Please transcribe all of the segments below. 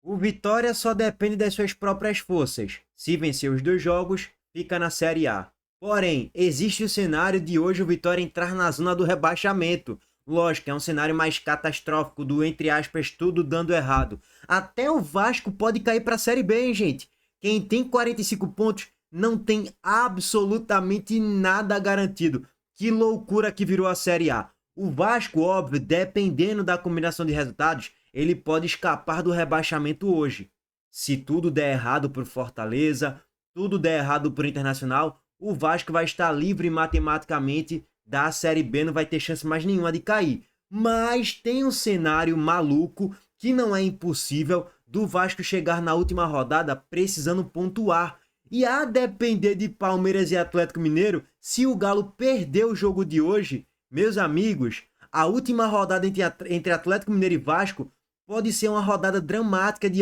O Vitória só depende das suas próprias forças. Se vencer os dois jogos, fica na Série A. Porém, existe o cenário de hoje o Vitória entrar na zona do rebaixamento. Lógico, é um cenário mais catastrófico, do entre aspas, tudo dando errado. Até o Vasco pode cair para a Série B, hein, gente? Quem tem 45 pontos não tem absolutamente nada garantido. Que loucura que virou a Série A. O Vasco, óbvio, dependendo da combinação de resultados, ele pode escapar do rebaixamento hoje. Se tudo der errado para o Fortaleza, tudo der errado para o Internacional, o Vasco vai estar livre matematicamente da Série B, não vai ter chance mais nenhuma de cair. Mas tem um cenário maluco que não é impossível do Vasco chegar na última rodada precisando pontuar. E a depender de Palmeiras e Atlético Mineiro, se o Galo perder o jogo de hoje, meus amigos, a última rodada entre Atlético Mineiro e Vasco pode ser uma rodada dramática de,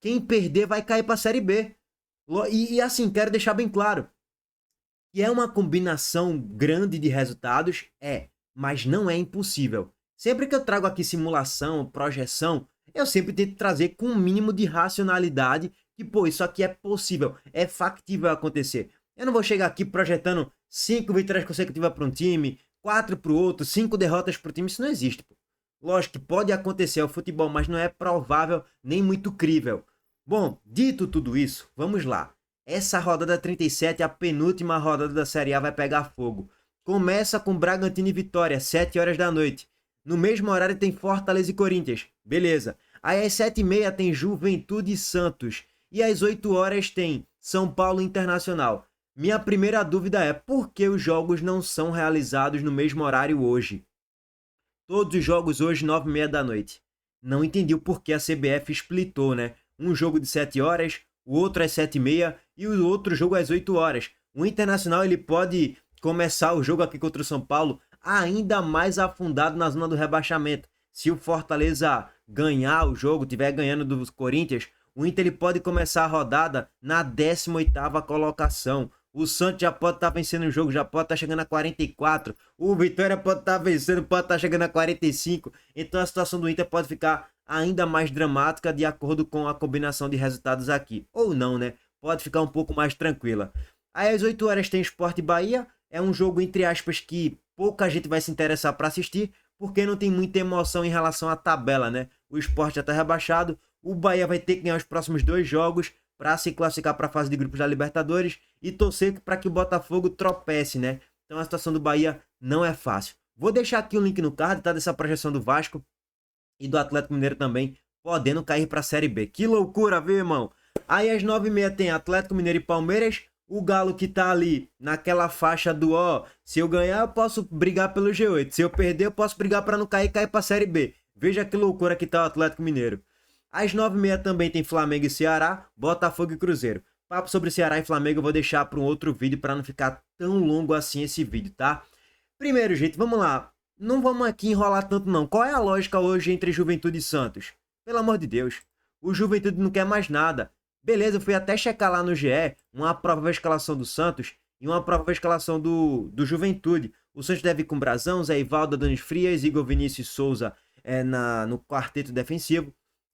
quem perder vai cair para a Série B. E assim, quero deixar bem claro, que é uma combinação grande de resultados, mas não é impossível. Sempre que eu trago aqui simulação, projeção, eu sempre tento trazer com um mínimo de racionalidade que, isso aqui é possível, é factível acontecer. Eu não vou chegar aqui projetando 5 vitórias consecutivas para um time, 4 para o outro, 5 derrotas para o time, isso não existe, pô. Lógico que pode acontecer ao futebol, mas não é provável nem muito crível. Bom, dito tudo isso, vamos lá. Essa rodada 37, a penúltima rodada da Série A, vai pegar fogo. Começa com Bragantino e Vitória, 7 horas da noite. No mesmo horário tem Fortaleza e Corinthians. Beleza. Aí às 7h30 tem Juventude e Santos. E às 8 horas tem São Paulo Internacional. Minha primeira dúvida é por que os jogos não são realizados no mesmo horário hoje? Todos os jogos hoje, 9h30 da noite. Não entendi o porquê a CBF splitou, né? Um jogo de 7 horas, o outro às 7h30 e o outro jogo às 8 horas. O Internacional ele pode começar o jogo aqui contra o São Paulo ainda mais afundado na zona do rebaixamento. Se o Fortaleza ganhar o jogo, tiver ganhando dos Corinthians, o Inter ele pode começar a rodada na 18ª colocação. O Santos já pode estar vencendo o jogo, já pode estar chegando a 44. O Vitória pode estar vencendo, pode estar chegando a 45. Então a situação do Inter pode ficar ainda mais dramática de acordo com a combinação de resultados aqui. Ou não, né? Pode ficar um pouco mais tranquila. Aí às 8 horas tem Sport e Bahia. É um jogo, entre aspas, que pouca gente vai se interessar para assistir, porque não tem muita emoção em relação à tabela, né? O Sport já está rebaixado. O Bahia vai ter que ganhar os próximos 2 jogos para se classificar para a fase de grupos da Libertadores e torcer para que o Botafogo tropece, né? Então a situação do Bahia não é fácil. Vou deixar aqui o link no card, tá? Dessa projeção do Vasco e do Atlético Mineiro também, podendo cair para a Série B. Que loucura, viu, irmão? Aí às 9h30 tem Atlético Mineiro e Palmeiras. O Galo que tá ali naquela faixa do, se eu ganhar eu posso brigar pelo G8. Se eu perder eu posso brigar para não cair para a Série B. Veja que loucura que tá o Atlético Mineiro. Às 9h30 também tem Flamengo e Ceará, Botafogo e Cruzeiro. Papo sobre Ceará e Flamengo eu vou deixar para um outro vídeo para não ficar tão longo assim esse vídeo, tá? Primeiro, gente, vamos lá. Não vamos aqui enrolar tanto não. Qual é a lógica hoje entre Juventude e Santos? Pelo amor de Deus. O Juventude não quer mais nada. Beleza, eu fui até checar lá no GE uma provável escalação do Santos e uma provável escalação do Juventude. O Santos deve ir com Brazão, Zé Ivaldo, Adonis Frias, Igor Vinícius Souza no quarteto defensivo.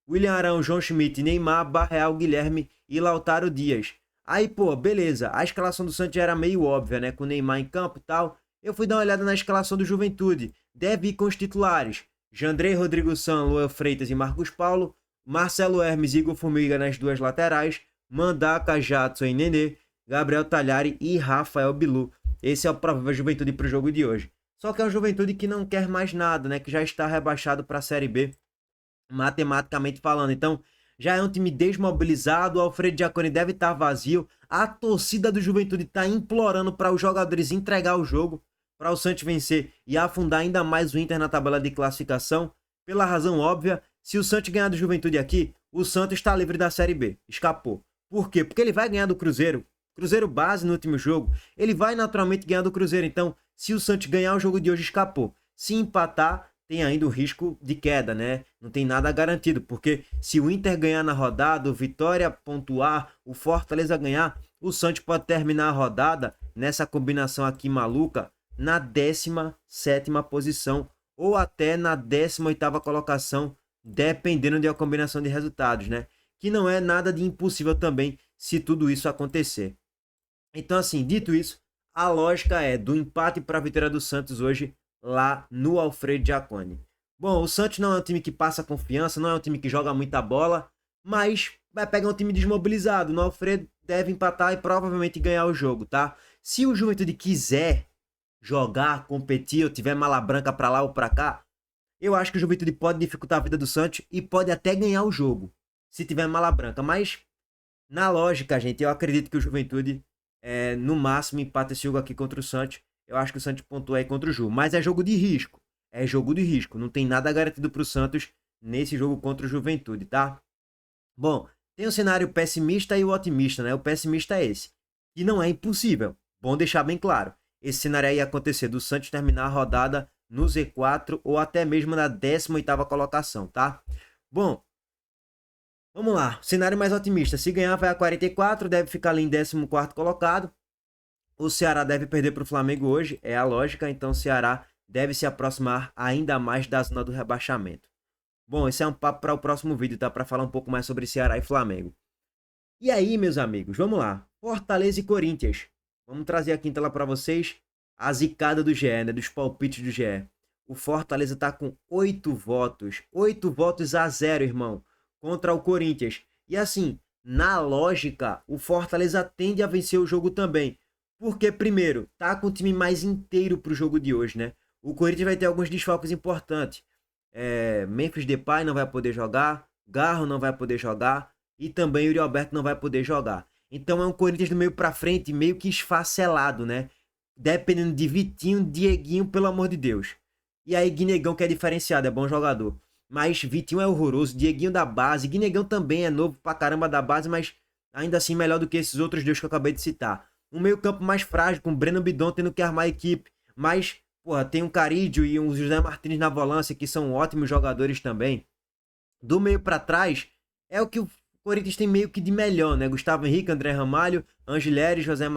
William Arão, João Schmidt, Neymar, Barreal, Guilherme e Lautaro Dias. Aí, beleza. A escalação do Santos já era meio óbvia, né? Com o Neymar em campo e tal. Eu fui dar uma olhada na escalação do Juventude. Deve ir com os titulares. Jandrei, Rodrigo San, Luan Freitas e Marcos Paulo. Marcelo Hermes e Igor Formiga nas 2 laterais. Mandaca, Jadson e Nenê. Gabriel Talhari e Rafael Bilu. Esse é o provável Juventude para o jogo de hoje. Só que é um Juventude que não quer mais nada, né? Que já está rebaixado para a Série B. Matematicamente falando, então já é um time desmobilizado. O Alfredo Jaconi deve estar vazio. A torcida do Juventude está implorando para os jogadores entregar o jogo, para o Santos vencer e afundar ainda mais o Inter na tabela de classificação, pela razão óbvia: se o Santos ganhar do Juventude aqui, o Santos está livre da Série B, escapou. Por quê? Porque ele vai ganhar do Cruzeiro base no último jogo, ele vai naturalmente ganhar do Cruzeiro. Então se o Santos ganhar o jogo de hoje, escapou. Se empatar, tem ainda o risco de queda, né? Não tem nada garantido, porque se o Inter ganhar na rodada, o Vitória pontuar, o Fortaleza ganhar, o Santos pode terminar a rodada nessa combinação aqui maluca na 17ª posição ou até na 18ª colocação, dependendo de uma combinação de resultados, né? que não é nada de impossível também se tudo isso acontecer. Então, assim, dito isso, a lógica é do empate para a vitória do Santos hoje lá no Alfredo Jaconi. Bom, o Santos não é um time que passa confiança, não é um time que joga muita bola, mas vai pegar um time desmobilizado. No Alfredo deve empatar e provavelmente ganhar o jogo, tá? Se o Juventude quiser jogar, competir, ou tiver mala branca para lá ou para cá, eu acho que o Juventude pode dificultar a vida do Santos e pode até ganhar o jogo, se tiver mala branca. Mas, na lógica, gente, eu acredito que o Juventude, no máximo, empata esse jogo aqui contra o Santos. Eu acho que o Santos pontua aí contra o Ju. Mas é jogo de risco. É jogo de risco. Não tem nada garantido pro Santos nesse jogo contra o Juventude, tá? Bom, tem o cenário pessimista e o otimista, né? O pessimista é esse. E não é impossível. Bom deixar bem claro. Esse cenário aí ia acontecer do Santos terminar a rodada no Z4 ou até mesmo na 18ª colocação, tá? Bom, vamos lá. Cenário mais otimista. Se ganhar, vai a 44, deve ficar ali em 14º colocado. O Ceará deve perder para o Flamengo hoje, é a lógica. Então o Ceará deve se aproximar ainda mais da zona do rebaixamento. Bom, esse é um papo para o próximo vídeo, tá? Para falar um pouco mais sobre Ceará e Flamengo. E aí, meus amigos, vamos lá. Fortaleza e Corinthians. Vamos trazer aqui então lá para vocês a zicada do GE, né? Dos palpites do GE. O Fortaleza tá com 8 votos. 8 votos a 0, irmão. Contra o Corinthians. E assim, na lógica, o Fortaleza tende a vencer o jogo também. Porque, primeiro, tá com o time mais inteiro pro jogo de hoje, né? O Corinthians vai ter alguns desfalques importantes. Memphis Depay não vai poder jogar. Garro não vai poder jogar. E também o Yuri Alberto não vai poder jogar. Então é um Corinthians do meio pra frente, meio que esfacelado, né? Dependendo de Vitinho, Dieguinho, pelo amor de Deus. E aí Guinegão, que é diferenciado, é bom jogador. Mas Vitinho é horroroso, Dieguinho da base, Guinegão também é novo pra caramba da base, mas ainda assim melhor do que esses outros dois que eu acabei de citar. Um meio campo mais frágil, com o Breno Bidon tendo que armar a equipe. Mas, porra, tem um Carídio e um José Martins na volância, que são ótimos jogadores também. Do meio pra trás, é o que o Corinthians tem meio que de melhor, né? Gustavo Henrique, André Ramalho, Angileri, José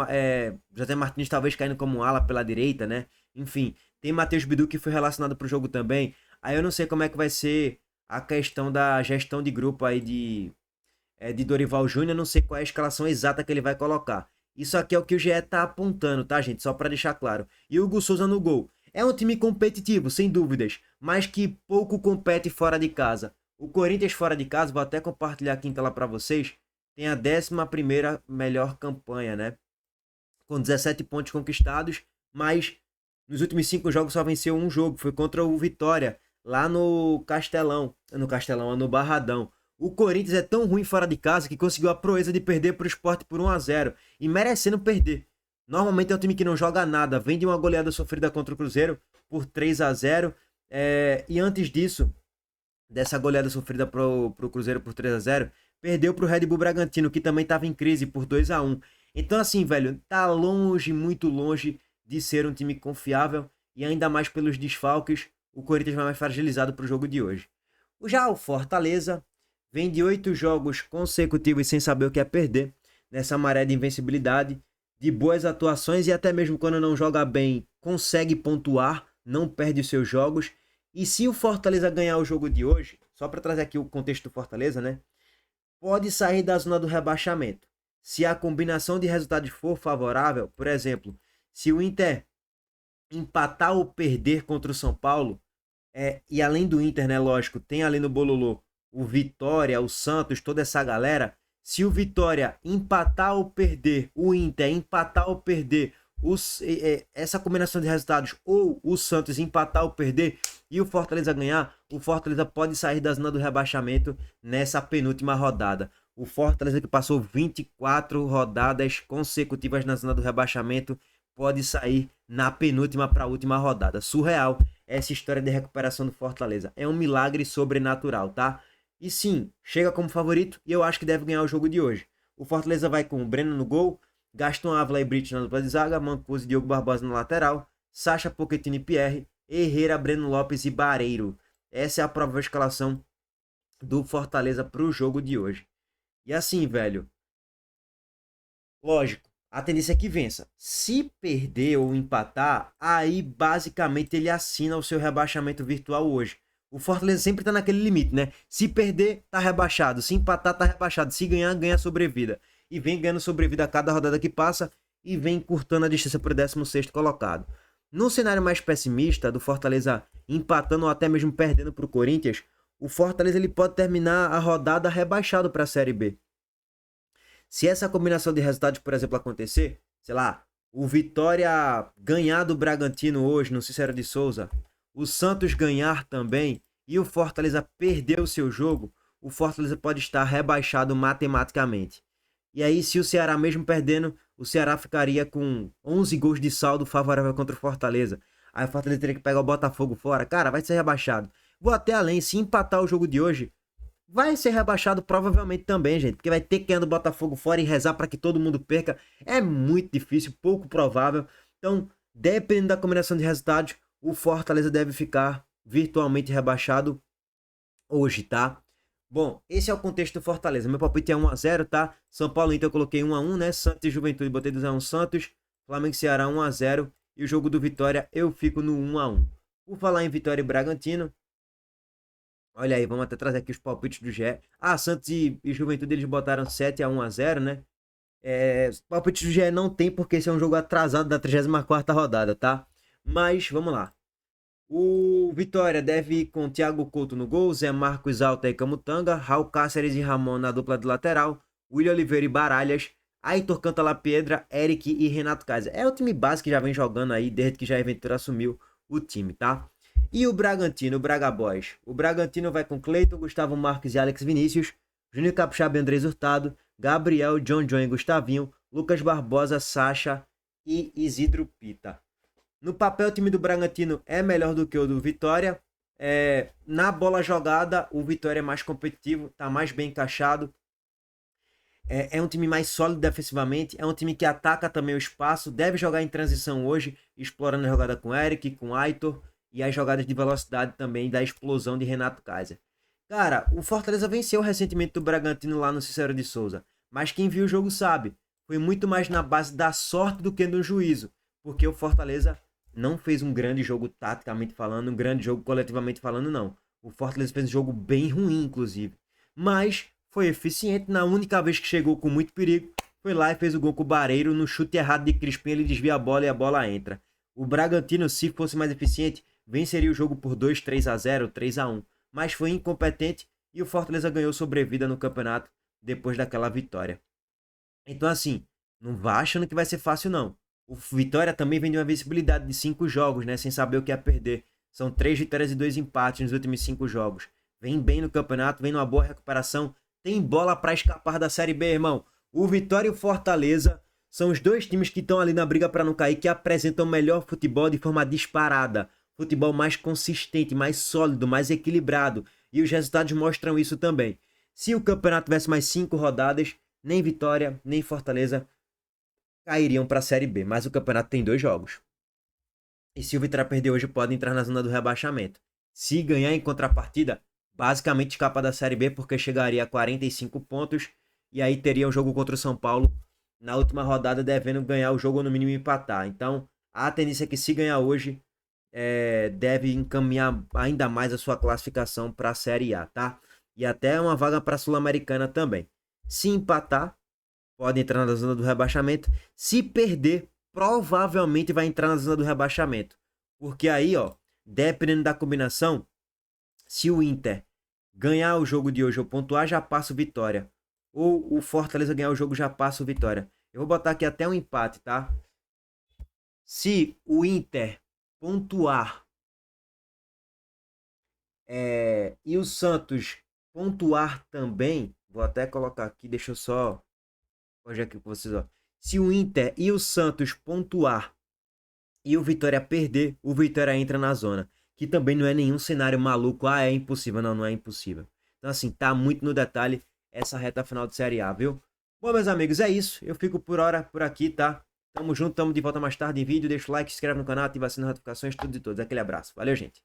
Martins talvez caindo como um ala pela direita, né? Enfim, tem Matheus Bidu que foi relacionado pro jogo também. Aí eu não sei como é que vai ser a questão da gestão de grupo aí de Dorival Júnior, não sei qual é a escalação exata que ele vai colocar. Isso aqui é o que o GE tá apontando, tá, gente? Só para deixar claro. E o Hugo Souza no gol. É um time competitivo, sem dúvidas, mas que pouco compete fora de casa. O Corinthians fora de casa, vou até compartilhar aqui em tela para vocês, tem a 11ª melhor campanha, né? Com 17 pontos conquistados, mas nos últimos 5 jogos só venceu um jogo, foi contra o Vitória, lá no Barradão. O Corinthians é tão ruim fora de casa que conseguiu a proeza de perder para o Sport por 1-0 e merecendo perder. Normalmente é um time que não joga nada, vem de uma goleada sofrida contra o Cruzeiro por 3-0, e antes disso, dessa goleada sofrida pro Cruzeiro por 3-0, perdeu pro Red Bull Bragantino, que também estava em crise por 2-1. Então assim, velho, tá longe, muito longe de ser um time confiável, e ainda mais pelos desfalques, o Corinthians vai mais fragilizado pro jogo de hoje. Já o Fortaleza vem de 8 jogos consecutivos sem saber o que é perder, nessa maré de invencibilidade, de boas atuações e até mesmo quando não joga bem, consegue pontuar, não perde os seus jogos. E se o Fortaleza ganhar o jogo de hoje, só para trazer aqui o contexto do Fortaleza, né? Pode sair da zona do rebaixamento. Se a combinação de resultados for favorável, por exemplo, se o Inter empatar ou perder contra o São Paulo, e além do Inter, né, lógico, tem ali no Bololô o Vitória, o Santos, toda essa galera. Se o Vitória empatar ou perder, o Inter empatar ou perder, essa combinação de resultados, ou o Santos empatar ou perder e o Fortaleza ganhar, o Fortaleza pode sair da zona do rebaixamento nessa penúltima rodada. O Fortaleza, que passou 24 rodadas consecutivas na zona do rebaixamento, pode sair na penúltima para a última rodada. Surreal essa história de recuperação do Fortaleza. É um milagre sobrenatural, tá? E sim, chega como favorito e eu acho que deve ganhar o jogo de hoje. O Fortaleza vai com o Breno no gol, Gaston Ávila e Brito na dupla de zaga, Mancuso e Diogo Barbosa na lateral, Sacha, Pochettino e Pierre, Herrera, Breno Lopes e Bareiro. Essa é a provável escalação do Fortaleza para o jogo de hoje. E assim, velho, lógico, a tendência é que vença. Se perder ou empatar, aí basicamente ele assina o seu rebaixamento virtual hoje. O Fortaleza sempre tá naquele limite, né? Se perder, tá rebaixado. Se empatar, tá rebaixado. Se ganhar, ganha sobrevida. E vem ganhando sobrevida a cada rodada que passa e vem encurtando a distância pro 16º colocado. No cenário mais pessimista, do Fortaleza empatando ou até mesmo perdendo pro Corinthians, o Fortaleza ele pode terminar a rodada rebaixado para a Série B. Se essa combinação de resultados, por exemplo, acontecer, sei lá, o Vitória ganhar do Bragantino hoje no Cícero de Souza, o Santos ganhar também e o Fortaleza perder o seu jogo, o Fortaleza pode estar rebaixado matematicamente. E aí, se o Ceará mesmo perdendo, o Ceará ficaria com 11 gols de saldo favorável contra o Fortaleza. Aí o Fortaleza teria que pegar o Botafogo fora. Cara, vai ser rebaixado. Vou até além, se empatar o jogo de hoje, vai ser rebaixado provavelmente também, gente. Porque vai ter que ganhar do Botafogo fora e rezar para que todo mundo perca. É muito difícil, pouco provável. Então, dependendo da combinação de resultados, o Fortaleza deve ficar virtualmente rebaixado hoje, tá? Bom, esse é o contexto do Fortaleza. Meu palpite é 1x0, tá? São Paulo Inter eu coloquei 1x1, né? Santos e Juventude botei 2x1 Santos. Flamengo e Ceará 1x0. E o jogo do Vitória eu fico no 1x1. Por falar em Vitória e Bragantino, olha aí, vamos até trazer aqui os palpites do GE. Ah, Santos e Juventude eles botaram 7x1x0, né? Palpite do GE não tem porque esse é um jogo atrasado da 34ª rodada, tá? Mas vamos lá. O Vitória deve ir com Thiago Couto no gol, Zé Marcos, Alta e Camutanga, Raul Cáceres e Ramon na dupla de lateral, William Oliveira e Baralhas, Aitor Cantalapiedra, Eric e Renato Kaiser. É o time base que já vem jogando aí desde que Jair Ventura assumiu o time, tá? E o Bragantino, o Braga Boys? O Bragantino vai com Cleiton, Gustavo Marques e Alex Vinícius, Júnior Capixaba e Andrés Hurtado, Gabriel, John e Gustavinho, Lucas Barbosa, Sacha e Isidro Pita. No papel, o time do Bragantino é melhor do que o do Vitória. Na bola jogada, o Vitória é mais competitivo, está mais bem encaixado. É um time mais sólido defensivamente. É um time que ataca também o espaço. Deve jogar em transição hoje, explorando a jogada com Eric, com Aitor. E as jogadas de velocidade também da explosão de Renato Kaiser. Cara, o Fortaleza venceu recentemente do Bragantino lá no Cícero de Souza. Mas quem viu o jogo sabe. Foi muito mais na base da sorte do que no juízo. Porque o Fortaleza não fez um grande jogo taticamente falando, um grande jogo coletivamente falando, não. O Fortaleza fez um jogo bem ruim, inclusive. Mas foi eficiente na única vez que chegou com muito perigo. Foi lá e fez o gol com o Bareiro no chute errado de Crispim, ele desvia a bola e a bola entra. O Bragantino, se fosse mais eficiente, venceria o jogo por 2-3-0, 3-1. Mas foi incompetente e o Fortaleza ganhou sobrevida no campeonato depois daquela vitória. Então assim, não vá achando que vai ser fácil não. O Vitória também vem de uma visibilidade de 5 jogos, né? Sem saber o que é perder. São 3 vitórias e 2 empates nos últimos 5 jogos. Vem bem no campeonato, vem numa boa recuperação. Tem bola para escapar da Série B, irmão. O Vitória e o Fortaleza são os dois times que estão ali na briga para não cair, que apresentam melhor futebol de forma disparada. Futebol mais consistente, mais sólido, mais equilibrado. E os resultados mostram isso também. Se o campeonato tivesse mais 5 rodadas, nem Vitória, nem Fortaleza cairiam para a Série B, mas o campeonato tem 2 jogos. E se o Vitória perder hoje, pode entrar na zona do rebaixamento. Se ganhar em contrapartida, basicamente escapa da Série B, porque chegaria a 45 pontos, e aí teria um jogo contra o São Paulo na última rodada, devendo ganhar o jogo ou no mínimo empatar. Então, a tendência é que se ganhar hoje, deve encaminhar ainda mais a sua classificação para a Série A, tá? E até uma vaga para a Sul-Americana também. Se empatar, pode entrar na zona do rebaixamento. Se perder, provavelmente vai entrar na zona do rebaixamento. Porque aí, ó, dependendo da combinação, se o Inter ganhar o jogo de hoje ou pontuar, já passa o Vitória. Ou o Fortaleza ganhar o jogo, já passa o Vitória. Eu vou botar aqui até um empate, tá? Se o Inter pontuar e o Santos pontuar também, vou até colocar aqui, deixa eu só hoje aqui com vocês, ó. Se o Inter e o Santos pontuar e o Vitória perder, o Vitória entra na zona. Que também não é nenhum cenário maluco. Ah, é impossível. Não, não é impossível. Então assim, tá muito no detalhe essa reta final de Série A, viu? Bom, meus amigos, é isso. Eu fico por hora por aqui, tá? Tamo junto, tamo de volta mais tarde em vídeo. Deixa o like, se inscreve no canal, ativa as notificações, tudo de todos. Aquele abraço. Valeu, gente.